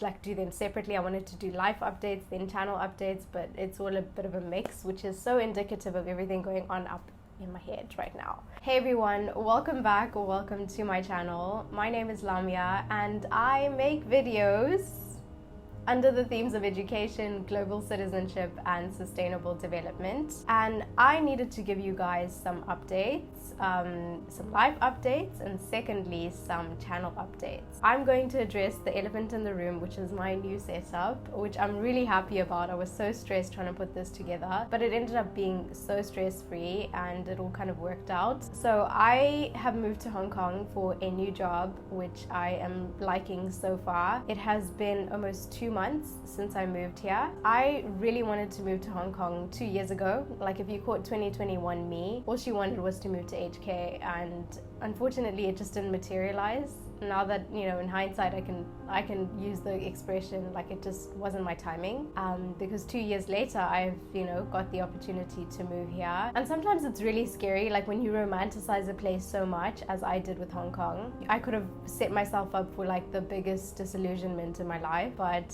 like do them separately. I wanted to do life updates, then channel updates, but it's all a bit of a mix, which is so indicative of everything going on up in my head right now. Hey everyone, welcome back or welcome to my channel. My name is Lamia and I make videos under the themes of education, global citizenship, and sustainable development. And I needed to give you guys some updates, some life updates, and secondly, some channel updates. I'm going to address the elephant in the room, which is my new setup, which I'm really happy about. I was so stressed trying to put this together, but it ended up being so stress-free and it all kind of worked out. So I have moved to Hong Kong for a new job, which I am liking so far. It has been almost 2 months since I moved here. I really wanted to move to Hong Kong 2 years ago. Like if you caught 2021 me, all she wanted was to move to HK, and unfortunately it just didn't materialize. Now that, you know, in hindsight I can use the expression like it just wasn't my timing, because 2 years later I've, you know, got the opportunity to move here. And sometimes it's really scary, like when you romanticize a place so much as I did with Hong Kong. I could have set myself up for like the biggest disillusionment in my life, but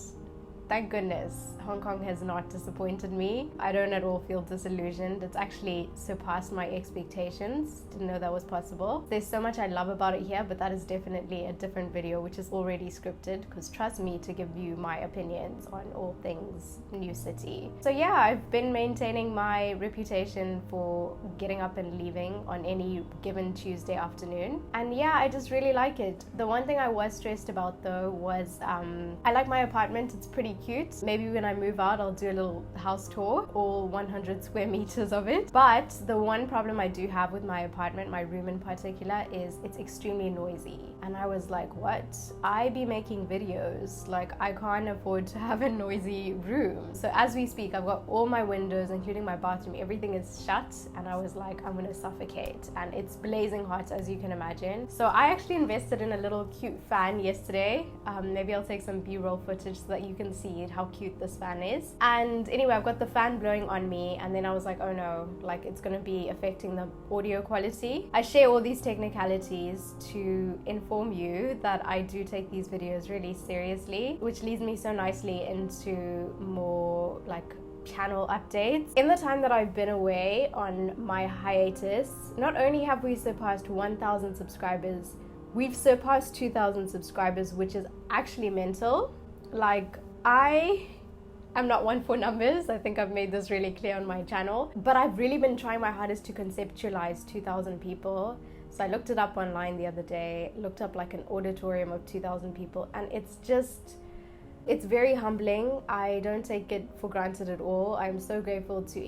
thank goodness Hong Kong has not disappointed me. I don't at all feel disillusioned. It's actually surpassed my expectations. Didn't know that was possible. There's so much I love about it here, but that is definitely a different video, which is already scripted, because trust me to give you my opinions on all things new city. So yeah, I've been maintaining my reputation for getting up and leaving on any given Tuesday afternoon. And yeah, I just really like it. The one thing I was stressed about though was I like my apartment. It's pretty cute. Maybe when I move out I'll do a little house tour, all 100 square meters of it. But the one problem I do have with my apartment, my room in particular, is it's extremely noisy. And I was like, what? I be making videos, like I can't afford to have a noisy room. So as we speak, I've got all my windows, including my bathroom, everything is shut, and I was like, I'm gonna suffocate. And it's blazing hot, as you can imagine. So I actually invested in a little cute fan yesterday. Maybe I'll take some B-roll footage so that you can see how cute this fan is. And anyway, I've got the fan blowing on me, and then I was like, oh no, like it's gonna be affecting the audio quality. I share all these technicalities to inform you that I do take these videos really seriously, which leads me so nicely into more like channel updates. In the time that I've been away on my hiatus, not only have we surpassed 1,000 subscribers, we've surpassed 2,000 subscribers, which is actually mental. Like, I'm not one for numbers. I think I've made this really clear on my channel, but I've really been trying my hardest to conceptualize 2,000 people. So I looked it up online the other day, looked up like an auditorium of 2,000 people, and it's very humbling. I don't take it for granted at all. I'm so grateful to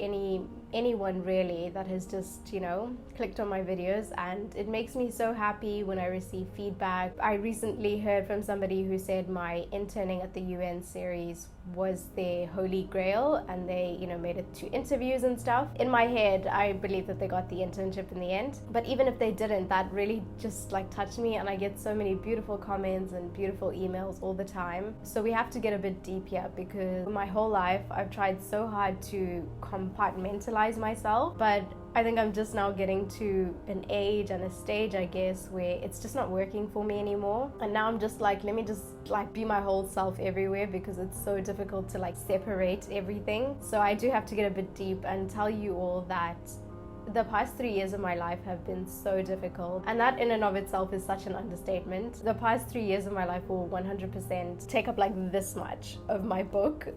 anyone really that has just, you know, clicked on my videos, and it makes me so happy when I receive feedback. I recently heard from somebody who said my interning at the UN series was their holy grail, and they, you know, made it to interviews and stuff. In my head, I believe that they got the internship in the end, but even if they didn't, that really just like touched me, and I get so many beautiful comments and beautiful emails all the time. So we have to get a bit deep here, because my whole life I've tried so hard to compartmentalize myself, but I think I'm just now getting to an age and a stage, I guess, where it's just not working for me anymore. And now I'm just like, let me just like be my whole self everywhere, because it's so difficult to like separate everything. So I do have to get a bit deep and tell you all that the past 3 years of my life have been so difficult, and that in and of itself is such an understatement. The past 3 years of my life will 100% take up like this much of my book.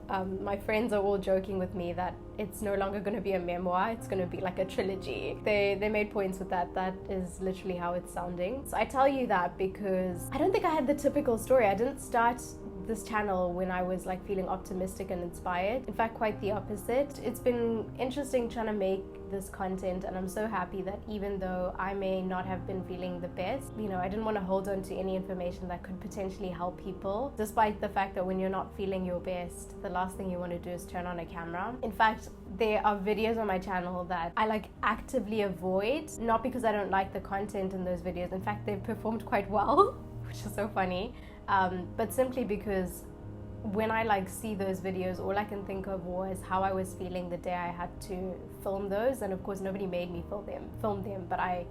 My friends are all joking with me that it's no longer going to be a memoir, it's going to be like a trilogy. They made points with that. That is literally how it's sounding. So I tell you that because I don't think I had the typical story. I didn't start this channel when I was like feeling optimistic and inspired. In fact, quite the opposite. It's been interesting trying to make this content, and I'm so happy that even though I may not have been feeling the best, you know, I didn't want to hold on to any information that could potentially help people, despite the fact that when you're not feeling your best, the last thing you want to do is turn on a camera. In fact, there are videos on my channel that I like actively avoid, not because I don't like the content in those videos. In fact, they've performed quite well, which is so funny. But simply because when I like see those videos, all I can think of was how I was feeling the day I had to film those. And of course, nobody made me film them, but I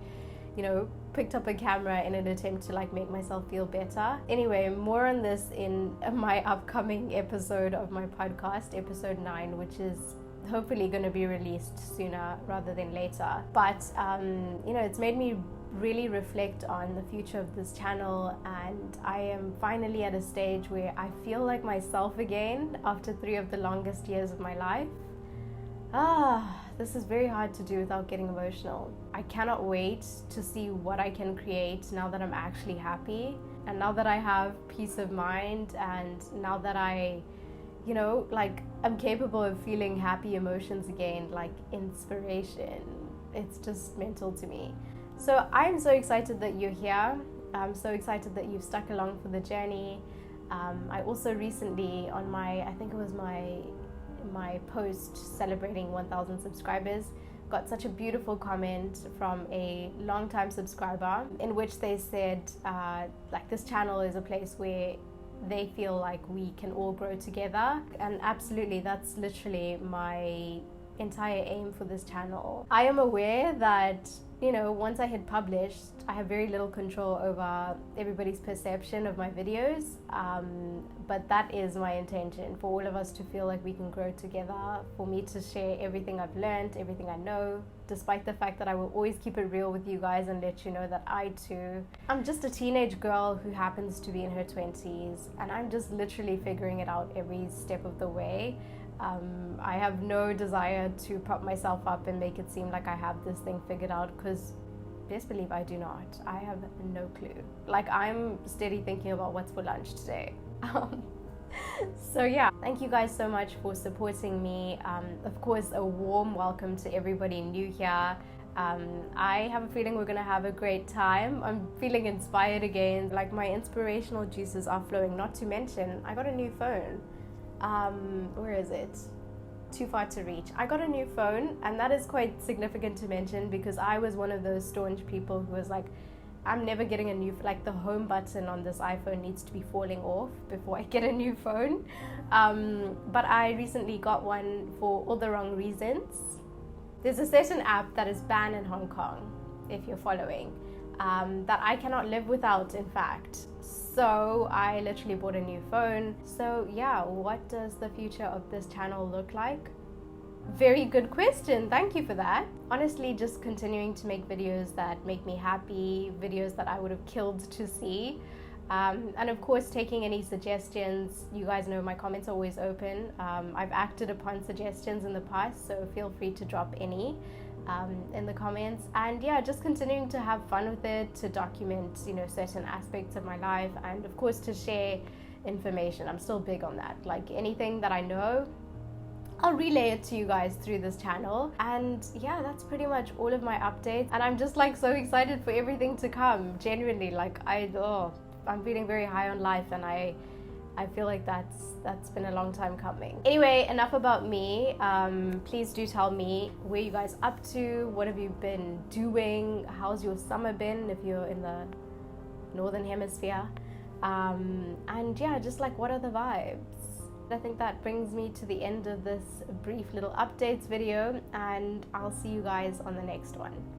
picked up a camera in an attempt to like make myself feel better. Anyway, more on this in my upcoming episode of my podcast, episode 9, which is hopefully going to be released sooner rather than later. But it's made me really reflect on the future of this channel, and I am finally at a stage where I feel like myself again after 3 of the longest years of my life. This is very hard to do without getting emotional. I cannot wait to see what I can create now that I'm actually happy, and now that I have peace of mind, and now that I'm capable of feeling happy emotions again, like inspiration. It's just mental to me. So I'm so excited that you're here. I'm so excited that you've stuck along for the journey. I also recently on I think it was my post celebrating 1,000 subscribers, got such a beautiful comment from a long-time subscriber in which they said this channel is a place where they feel like we can all grow together. And absolutely, that's literally my entire aim for this channel. I am aware that once I hit published, I have very little control over everybody's perception of my videos, but that is my intention, for all of us to feel like we can grow together, for me to share everything I've learned, everything I know, despite the fact that I will always keep it real with you guys and let you know that I'm just a teenage girl who happens to be in her 20s, and I'm just literally figuring it out every step of the way. I have no desire to prop myself up and make it seem like I have this thing figured out, because best believe I do not. I have no clue. Like, I'm steady thinking about what's for lunch today. So yeah, thank you guys so much for supporting me. Of course, a warm welcome to everybody new here. I have a feeling we're gonna have a great time. I'm feeling inspired again. Like, my inspirational juices are flowing. Not to mention, I got a new phone. Where is it? Too far to reach. I got a new phone, and that is quite significant to mention, because I was one of those staunch people who was like, I'm never getting a new, like, the home button on this iPhone needs to be falling off before I get a new phone. But I recently got one for all the wrong reasons. There's a certain app that is banned in Hong Kong, if you're following, that I cannot live without, in fact. So I literally bought a new phone. So yeah, what does the future of this channel look like? Very good question. Thank you for that. Honestly, just continuing to make videos that make me happy, videos that I would have killed to see. And of course, taking any suggestions. You guys know my comments are always open. I've acted upon suggestions in the past, so feel free to drop any in the comments. And yeah, just continuing to have fun with it, to document certain aspects of my life, and of course to share information. I'm still big on that. Like, anything that I know, I'll relay it to you guys through this channel. And yeah, that's pretty much all of my updates, and I'm just like so excited for everything to come. Genuinely, like, I'm feeling very high on life, and I feel like that's been a long time coming. Anyway, enough about me. Please do tell me where you guys up to, what have you been doing, how's your summer been if you're in the northern hemisphere, and yeah, just like, what are the vibes? I think that brings me to the end of this brief little updates video, and I'll see you guys on the next one.